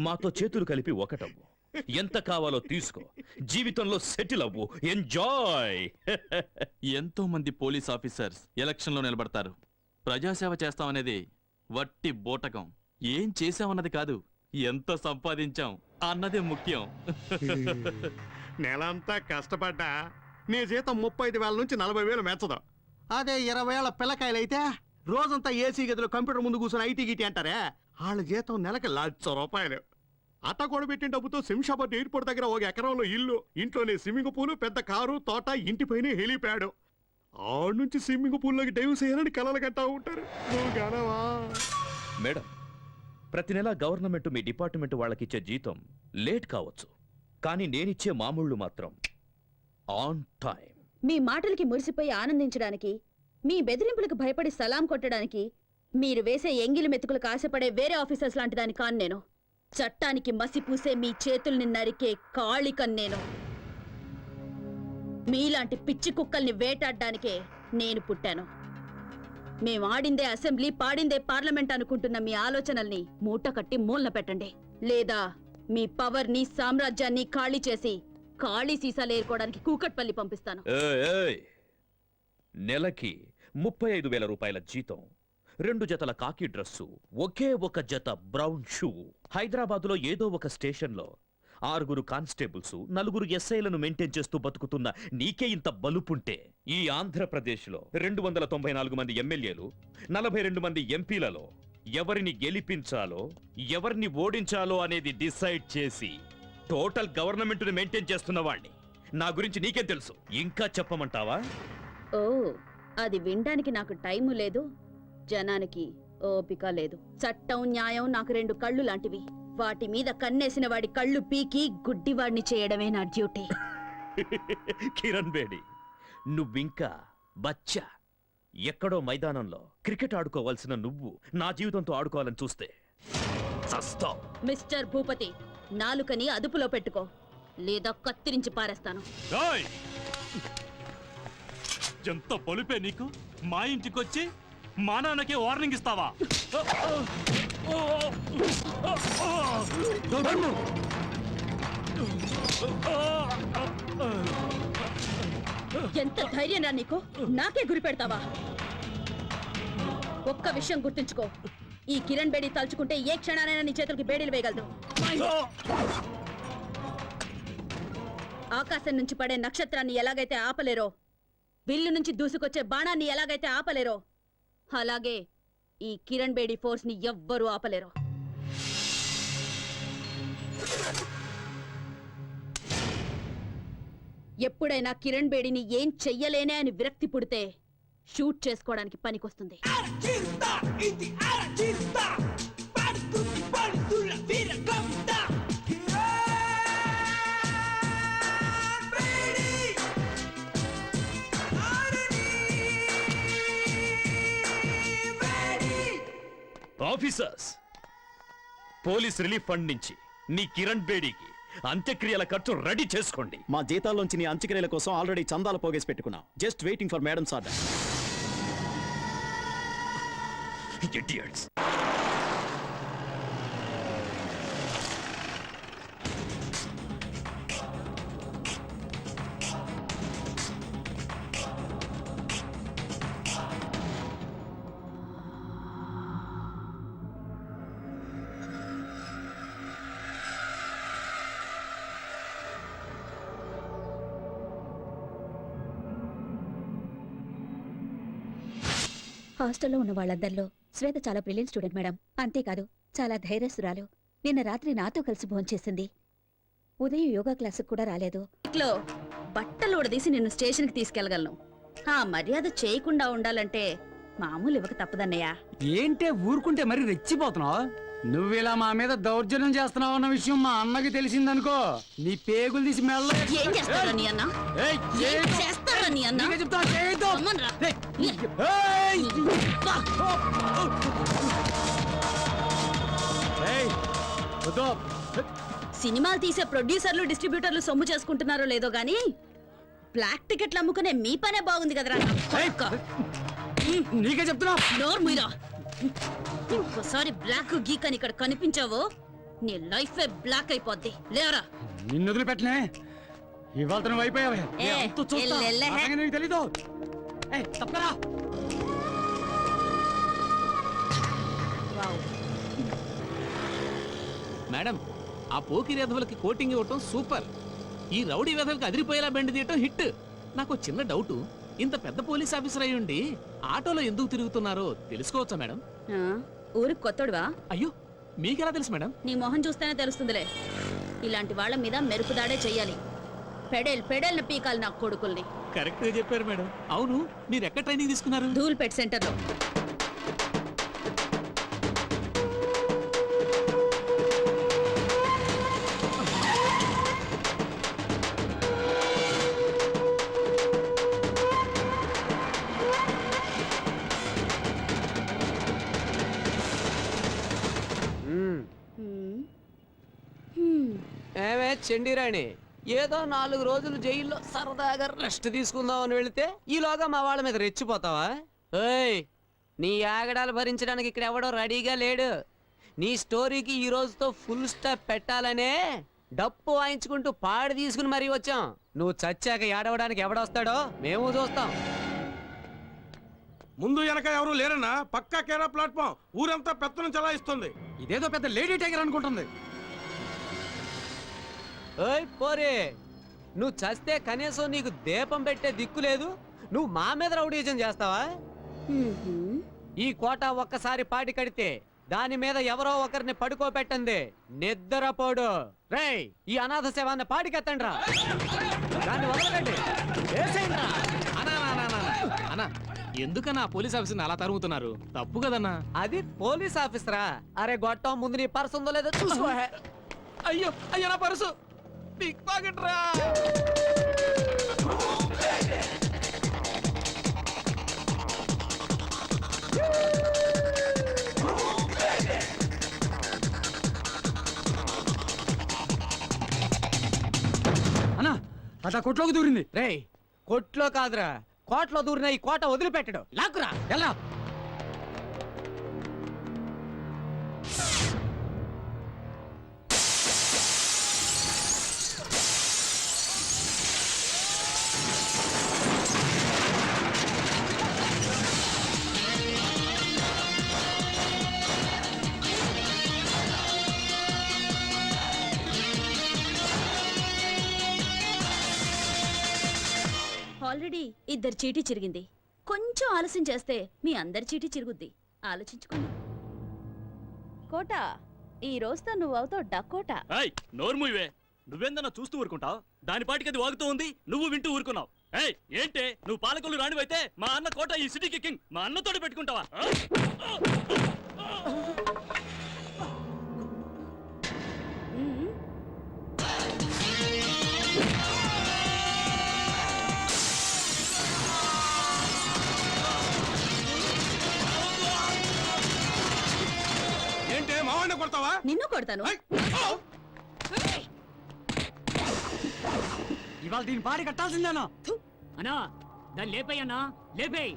మాతో చేతులు కలిపి ఒకటవ్వు, ఎంత కావాలో తీసుకో, జీవితంలో సెటిల్ అవ్వు, ఎంజాయ్. ఎంతో మంది పోలీస్ ఆఫీసర్స్ ఎలక్షన్లో నిలబడతారు. ప్రజాసేవ చేస్తామనేది వట్టి బోటకం. ఏం చేశామన్నది కాదు, ఎంత సంపాదించాం అన్నదే ముఖ్యం. నెలంతా కష్టపడ్డా నీ జీతం 35,000 నుంచి 40,000 మెచ్చదు. అదే 20 ఏళ్ల పిల్లకాయలైతే రోజంతా ఏసీ గదిలో కంప్యూటర్ ముందు కూర్చొని ఐటీ గిటీ అంటారే, వాళ్ళ జీతం నెలకి 1,00,000 రూపాయలు. అట్ట కూడా పెట్టిన డబ్బుతో శంషాబాద్ ఎయిర్పోర్ట్ దగ్గర 1 ఎకరంలో ఇల్లు, ఇంట్లోనే స్విమ్మింగ్ పూల్, పెద్ద కారు, తోట, ఇంటిపైనే హెలిప్యాడ్. ఆడ నుంచి స్విమ్మింగ్ పూల్లోకి డైవ్ చేయాలని కలలు కట్టా ఉంటారు. నువ్వు గనవా? మేడం, ప్రతి నెల గవర్నమెంట్ మీ డిపార్ట్మెంట్ వాళ్ళకిచ్చే జీతం లేట్ కావచ్చు, కానీ నేనిచ్చే మామూళ్ళు మాత్రం ఆన్ టైం. మీ మాటలకి మురిసిపోయి ఆనందించడానికి, మీ బెదిరింపులకు భయపడి సలాం కొట్టడానికి, మీరు వేసే ఎంగిలి మెతుకులకు ఆశపడే వేరే ఆఫీసర్స్ లాంటి దాని కాను నేను. చట్టానికి మసి పూసే మీ చేతుల్ని నరికే కాళికన్ నేను. మీలాంటి పిచ్చి కుక్కల్ని వేటాడడానికే నేను పుట్టాను. మేం ఆడిందే అసెంబ్లీ, పాడిందే పార్లమెంట్ అనుకుంటున్న మీ ఆలోచనల్ని మూట కట్టి మూలన పెట్టండి. లేదా మీ పవర్ని, సామ్రాజ్యాన్ని ఖాళీ చేసి ఖాళీ సీసాలు ఏరుకోవడానికి కూకట్పల్లి పంపిస్తాను. నెలకి 35,000 రూపాయల జీతం, 2 జతల కాకి డ్రెస్సు, ఒకే ఒక జత బ్రౌన్ షూ. హైదరాబాదులో ఏదో ఒక స్టేషన్లో 6 కానిస్టేబుల్స్, 4 ఎస్ఐలను మెయింటైన్ చేస్తూ బతుకుతున్న నీకే ఇంత బలుపుంటే, ఈ ఆంధ్రప్రదేశ్లో 294 మంది ఎమ్మెల్యేలు, 42 మంది ఎంపీలలో ఎవరిని గెలిపించాలో, ఎవరిని ఓడించాలో అనేది డిసైడ్ చేసి టోటల్ గవర్నమెంట్ ని మెయింటైన్ చేస్తున్న వాణ్ణి. నా గురించి నీకేం తెలుసు? ఇంకా చెప్పమంటావా? ఓ, అది వినడానికి నాకు టైము లేదు, జనానికి ఓపిక లేదు. చట్టం, న్యాయం నాకు 2 కళ్ళు లాంటివి. వాటి మీద కన్నేసిన వాడి కళ్ళు పీకి గుడ్డివాడిని చేయడమే నా డ్యూటీ. కిరణ్ బేడి, నువ్వింకా బచ్చా. ఎక్కడో మైదానంలో క్రికెట్ ఆడుకోవాల్సిన నువ్వు నా జీవితంతో ఆడుకోవాలని చూస్తే చస్తావ్. మిస్టర్ భూపతి, నాలుకని అదుపులో పెట్టుకో, లేదా కత్తిరించి పారేస్తాను. ఎంత బలుపే నీకు? మా ఇంటికొచ్చి మా నాన్నకే వార్నింగ్ ఇస్తావా? ఎంత ధైర్యం రా నీకు? నాకే గురి పెడతావా? ఒక్క విషయం గుర్తుంచుకో, ఈ కిరణ్ బేడి తలుచుకుంటే ఏ క్షణానైనా నీ చేతులకి బేడీలు వేయగలదు. ఆకాశం నుంచి పడే నక్షత్రాన్ని ఎలాగైతే ఆపలేరో, విల్లు నుంచి దూసుకొచ్చే బాణాన్ని ఎలాగైతే ఆపలేరో, అలాగే ఈ కిరణ్ బేడి ఫోర్స్ ని ఎవ్వరూ ఆపలేరు. ఎప్పుడైనా కిరణ్ బేడిని ఏం చెయ్యలేనే అని విరక్తి పుడితే షూట్ చేసుకోవడానికి పనికొస్తుంది. ఆఫీసర్స్, పోలీస్ రిలీఫ్ ఫండ్ నుంచి నీ కిరణ్ బేడీకి అంత్యక్రియల ఖర్చు రెడీ చేసుకోండి. మా జీతాల్లోంచి నీ అంత్యక్రియల కోసం ఆల్రెడీ చందాలు పోగేసి పెట్టుకున్నాం. Just waiting for madams order. Idiots. హాస్టల్లో ఉన్న వాళ్ళందరిలో శ్వేత చాలా బ్రిలియంట్ స్టూడెంట్ మేడం. అంతేకాదు చాలా ధైర్యస్తురాలు. నిన్న రాత్రి నాతో కలిసి భోంచేసింది. ఉదయం యోగా క్లాసుకు కూడా రాలేదు. బట్టలు ఉడదీసి నిన్ను స్టేషన్కి తీసుకెళ్లగలను. ఆ మర్యాద చేయకుండా ఉండాలంటే మామూలు ఇవ్వక తప్పదన్నయ్య. ఏంటే ఊరుకుంటే మరి రెచ్చిపోతున్నావు? నువ్వు ఇలా మా మీద దౌర్జన్యం చేస్తున్నావు అన్న విషయం మా అన్నకి తెలిసిందనుకో, నీ పేగులు తీసి మెల్ల. ఏం చేస్తారా నీ అన్న? ఏం చేస్తారా నీ అన్న? అమ్మన్రా. సినిమాలు తీసే ప్రొడ్యూసర్లు డిస్ట్రిబ్యూటర్లు సొమ్ము చేసుకుంటున్నారో లేదో గానీ బ్లాక్ టికెట్లు అమ్ముకునే మీ పనే బాగుంది కదరా. నీకే చెప్తున్నా. నోరు మీరా. ఇంకోసారి బ్లాక్ గీక్ అని ఇక్కడ కనిపించావో నీ లైఫ్ బ్లాక్ అయిపోద్ది. లేవరా. నిన్ను వదిలిపెట్టనే. ఇవాళ నువ్వు అయిపోయావే. నీకు తెలీదు. తప్పరా. మేడం, ఆ పోకిరి వెధవులకి కోటింగ్ ఇవ్వటం సూపర్. ఈ రౌడీ వెధవులకి అదిరిపోయేలా బెండ్ తీయటం హిట్. నాకు చిన్న డౌట్, ఇంత పెద్ద పోలీస్ ఆఫీసర్ అయి ఉండి ఆటోలో ఎందుకు తిరుగుతున్నారో తెలుసుకోవచ్చా మేడం? ఊరికి కొత్తడువా? అయ్యో, మీకెలా తెలుసు మేడం? నీ మొహం చూస్తేనే తెలుస్తుందిలే. ఇలాంటి వాళ్ళ మీద మెరుపుదాడే చెయ్యాలి. పెడేల్ని పీకాలి నా కొడుకుల్ని. కరెక్ట్ గా చెప్పారు మేడం. అవును, మీరు ఎక్కడ ట్రైనింగ్ తీసుకున్నారు? ధూల్పేట్ సెంటర్లో. ఏమే చెండిరాణి, ఏదో 4 రోజులు జైల్లో సరదాగా రెస్ట్ తీసుకుందాం అని వెళితే ఈలోగా మా వాళ్ళ మీద రెచ్చిపోతావా? ఏయ్, నీ ఆగడాలు భరించడానికి ఇక్కడ ఎవడో రెడీగా లేడు. నీ స్టోరీకి ఈ రోజుతో ఫుల్ స్టాప్ పెట్టాలనే డప్పు వాయించుకుంటూ పాడి తీసుకుని మరీ వచ్చాం. నువ్వు చచ్చాక ఏడవడానికి ఎవడొస్తాడో మేము చూస్తాం. ముందు వెనక ఎవరు లేరన్నా, పక్కా కేరా ప్లాట్ఫామ్. ఊరంతా పెత్తనం చలాయిస్తుంది. ఇదేదో పెద్ద లేడీ టైగర్ అనుకుంటుంది. ఓయ్ పోరే, నువ్వు చస్తే కనీసం నీకు దీపం పెట్టే దిక్కు లేదు. నువ్వు మా మీద రౌడీజం చేస్తావా? ఈ కోట ఒక్కసారి పాటి కడితే దాని మీద ఎవరో ఒకరిని పడుకోబెట్టండి నిద్రపోడు. రేయ్, ఈ అనాథ శవాన్ని పాటికెత్తండి రా. దాన్ని వదలకండి. అన్నా, ఎందుకన్నా పోలీస్ ఆఫీసర్ని అలా తరుగుతున్నారు? తప్పు కదన్నా. అది పోలీస్ ఆఫీసరా? అరే గొట్టం, ముందు నీ పర్సు ఉందో లేదో చూసుకో. అయ్యో అయ్యో, నా పర్సు పిక్ పాకెట్ రా. అన్నా, అట్లా కొట్లోకి దూరింది. రేయ్, కొట్లో కాదురా, కోట్లో దూరిన ఈ కోట వదిలిపెట్టడు. లాక్కురా, ఎలా? ఆల్రెడీ 2 చీటీ చిరిగింది. కొంచెం ఆలస్యం చేస్తే మీ అందరి చీటీ చిరుగుద్ది. ఆలోచించుకోండి. కోట, ఈ రోజుతో నువ్వు అవుతావు డకోటా. నోర్మువే, నువ్వేందన్నా చూస్తూ ఊరుకుంటావు? దాని పాటికి అది వాగుతూ ఉంది, నువ్వు వింటూ ఊరుకున్నావు. ఏయ్, ఏంటే నువ్వు పాలకొల్లు రానివైతే మా అన్న కోట ఈ సిటీకి కింగ్. మా అన్నతోటి పెట్టుకుంటావా? ఏంటే మావాడిని కొడతావా? నిన్ను కొడతాను. ఇవాళ దీని పాడి కట్టాల్సిందేనా? అన్నా, దాన్ని లేపేయ్ అన్నా, లేపేయ్.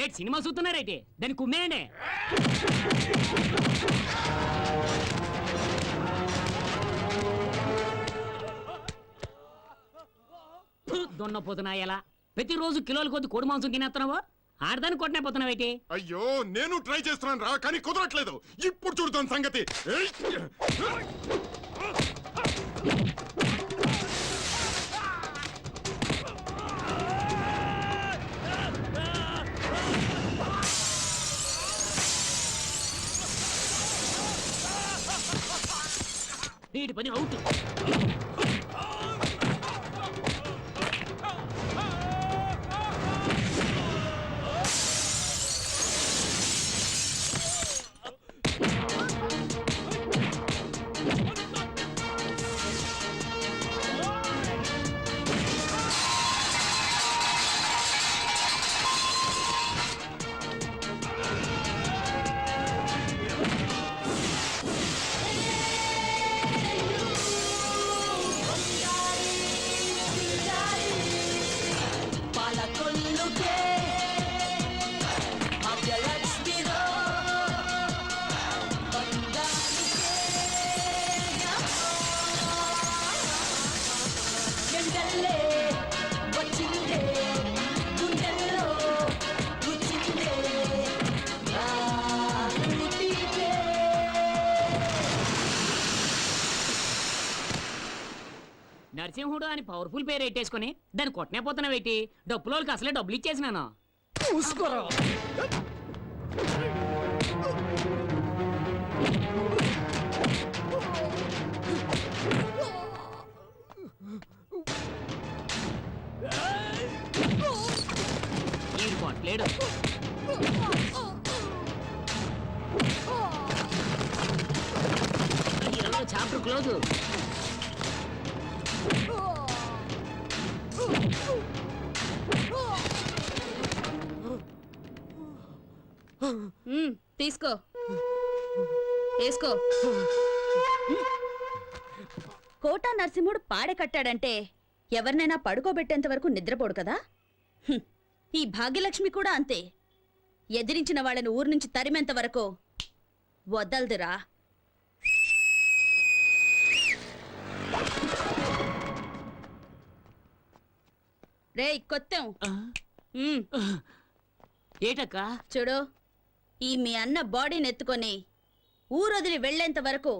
ఏ సినిమా చూస్తున్నారైతే దాన్ని కుమ్మేయండి. దున్నపోతున్నా ఎలా ప్రతిరోజు కిలోల కొద్ది కోడి మాంసం తినేస్తున్నావా? ఆడదాన్ని కొట్టలేకపోతున్నావేటి? అయ్యో నేను ట్రై చేస్తున్నాను రా కానీ కుదరట్లేదు. ఇప్పుడు చూడతాను సంగతి. ఏయ్! వీడి పని అవుట్. నరసింహుడు అని పవర్ఫుల్ పేరు ఎట్టేసుకుని దాన్ని కొట్టనే పోతున్నావేటి? డబ్బులోకి అసలే డబ్బులు ఇచ్చేసినాను. చూసుకోరా. ఈడు కొట్టలేడు. Chapter close. తీసుకో, వేసుకో. కోటా నరసింహుడు పాడె కట్టాడంటే ఎవరినైనా పడుకోబెట్టేంత వరకు నిద్రపోడు కదా. ఈ భాగ్యలక్ష్మి కూడా అంతే. ఎదిరించిన వాళ్ళని ఊరు నుంచి తరిమేంత వరకు వదలదురా. రేయ్ కొత్తం, ఏటక్క? చూడు, ఈ మీ అన్న బాడీని ఎత్తుకొని ఊరొదిలి వెళ్లేంత వరకు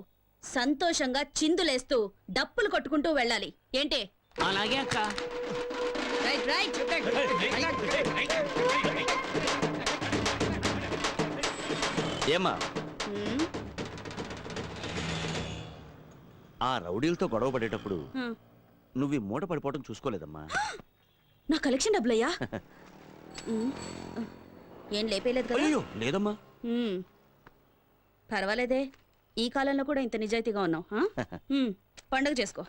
సంతోషంగా చిందులేస్తూ డప్పులు కొట్టుకుంటూ వెళ్ళాలి. ఏంటి? అలాగే అక్క. Right right. ఏమ్మా, ఆ రౌడీలతో గొడవ పడేటప్పుడు నువ్వు ఈ మూట పడిపోవడం చూసుకోలేదమ్మా. నా కలెక్షన్ డబ్బులయ్యా? ఏం లేపేలేదు కదా? అయ్యో లేదమ్మా. పర్వాలేదే, ఈ కాలంలో కూడా ఇంత నిజాయితీగా ఉన్నావు. పండగ చేసుకో.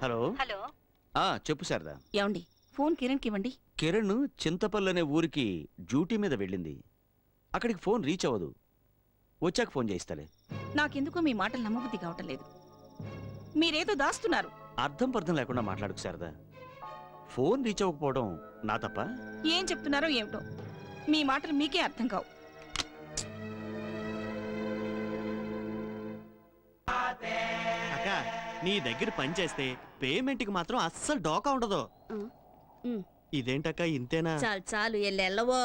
హలో హలో, చెప్పు శారదా. ఏమండి ఫోన్ కిరణ్కి ఇవ్వండి. కిరణ్ చింతపల్లి అనే ఊరికి డ్యూటీ మీద వెళ్ళింది. అక్కడికి ఫోన్ రీచ్ అవ్వదు. వచ్చాక ఫోన్ చేయిస్తాలే. నాకెందుకో మీ మాటలు నమ్మబుద్ధి కావటం లేదు. మీరేదో దాస్తున్నారు. అర్థం పర్థం లేకుండా మాట్లాడుకు శారదా. ఫోన్ రీచ్ అవ్వకపోవడం నా తప్ప? ఏం చెప్తున్నారో ఏమిటో, మీ మాటలు మీకే అర్థం కావు. అక్క, నీ దగ్గర పని చేస్తే పేమెంట్కి మాత్రం అస్సలు డోకా ఉండదు. ఇదేంటక్క ఇంతేనా? చాలు చాలు, ఎల్లవో.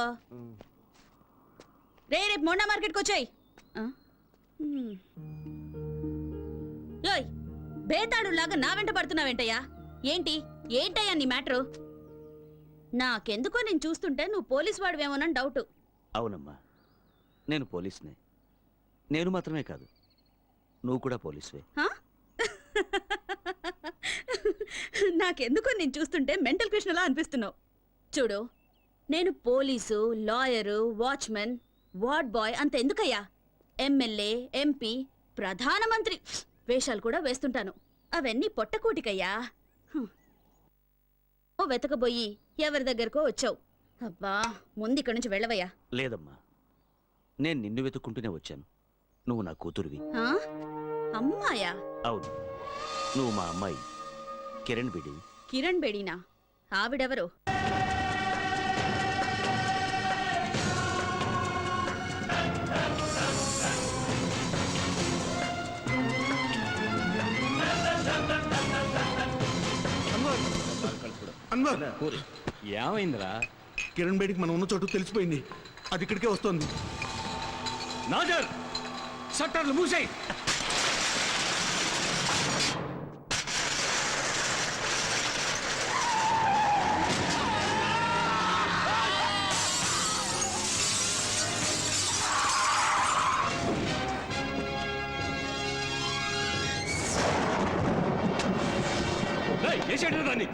రేపు మొండా మార్కెట్కి వచ్చాయి. బేతాడు లాగా నా వెంట పడుతున్నావేంటయ్యా? ఏంటయ్యా నీ మ్యాటరు? నాకెందుకో నేను చూస్తుంటే నువ్వు పోలీస్ వాడివేమోనని డౌట్. అవునమ్మా, నేను పోలీసునే. నేను మాత్రమే కాదు, నువ్వు కూడా పోలీసువే. నాకెందుకో నేను చూస్తుంటే మెంటల్ కృష్ణలా అనిపిస్తున్నావు. చూడు, నేను police, lawyer, watchman, ward boy అంత ఎందుకయ్యా? ఎమ్మెల్యే, ఎంపీ, ప్రధానమంత్రి వేషాలు కూడా వేస్తుంటాను. అవన్నీ పొట్టకూటికయ్యా. వెతకబోయి ఎవరి దగ్గరకో వచ్చావు. అబ్బా, ముందు ఇక్కడి నుంచి వెళ్ళవయ్యా. లేదమ్మా, నేను నిన్ను వెతుక్కుంటూనే వచ్చాను. నువ్వు నా కూతురువి. అమ్మాయా? అవును, నువ్వు మా అమ్మాయి కిరణ్ బేడి. కిరణ్ బేడీనా? ఆవిడెవరు? అన్వర్ ఏమైందిరా? కిరణ్ బేడికి మనం ఉన్న చోటు తెలిసిపోయింది. అది ఇక్కడికే వస్తుంది. నాజర్ షట్టర్లు మూసేయ్. వేసేట దాన్ని.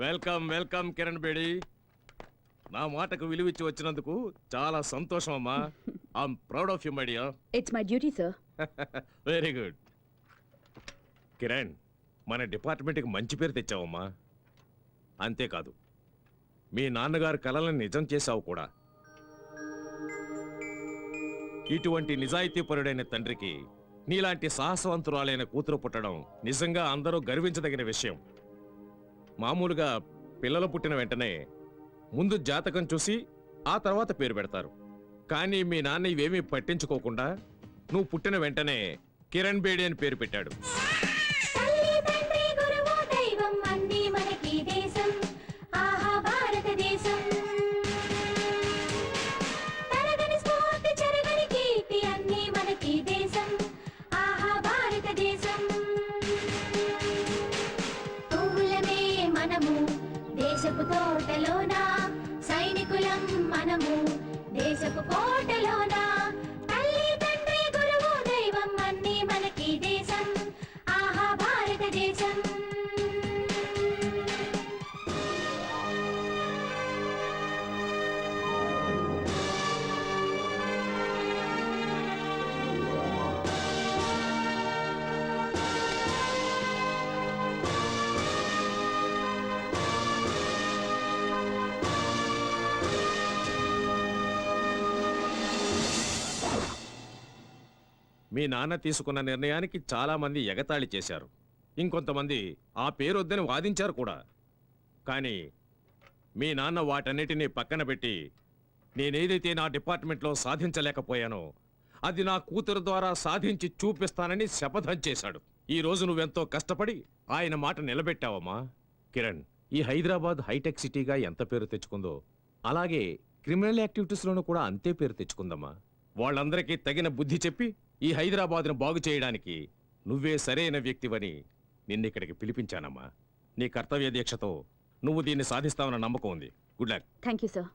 Welcome welcome Kiran Bedi. నా మాటకు విలువిచ్చి వచ్చినందుకు చాలా సంతోషం అమ్మా. I'm proud of you my dear. It's my duty sir. Very good. Kiran, మన డిపార్ట్మెంట్కి మంచి పేరు తెచ్చావమ్మా. అంతేకాదు, మీ నాన్నగారి కలలను నిజం చేశావు కూడా. ఇటువంటి నిజాయితీపరుడైన తండ్రికి నీలాంటి సాహసవంతురాలైన కూతురు పుట్టడం నిజంగా అందరూ గర్వించదగిన విషయం. మామూలుగా పిల్లలు పుట్టిన వెంటనే ముందు జాతకం చూసి ఆ తర్వాత పేరు పెడతారు. కానీ మీ నాన్న ఇవేమీ పట్టించుకోకుండా నువ్వు పుట్టిన వెంటనే కిరణ్ బేడి అని పేరు పెట్టాడు. దేశపు తోటలోన సైనికులం మనము, దేశపు కోటలోన తల్లి తండ్రి గురువు దైవం అన్నీ మనకి దేశం, ఆహా భారతదేశం. మీ నాన్న తీసుకున్న నిర్ణయానికి చాలా మంది ఎగతాళి చేశారు. ఇంకొంతమంది ఆ పేరొద్దని వాదించారు కూడా. కానీ మీ నాన్న వాటన్నిటినీ పక్కన పెట్టి నేనేదైతే నా డిపార్ట్మెంట్లో సాధించలేకపోయానో అది నా కూతురు ద్వారా సాధించి చూపిస్తానని శపథం చేశాడు. ఈ రోజు నువ్వెంతో కష్టపడి ఆయన మాట నిలబెట్టావమ్మా. కిరణ్, ఈ హైదరాబాద్ హైటెక్ సిటీగా ఎంత పేరు తెచ్చుకుందో అలాగే క్రిమినల్ యాక్టివిటీస్లోనూ కూడా అంతే పేరు తెచ్చుకుందమ్మా. వాళ్ళందరికీ తగిన బుద్ధి చెప్పి ఈ హైదరాబాద్ను బాగు చేయడానికి నువ్వే సరైన వ్యక్తివని నిన్నిక్కడికి పిలిపించానమ్మా. నీ కర్తవ్య దీక్షతో నువ్వు దీన్ని సాధిస్తావన్న నమ్మకం ఉంది. Good luck. Thank you sir.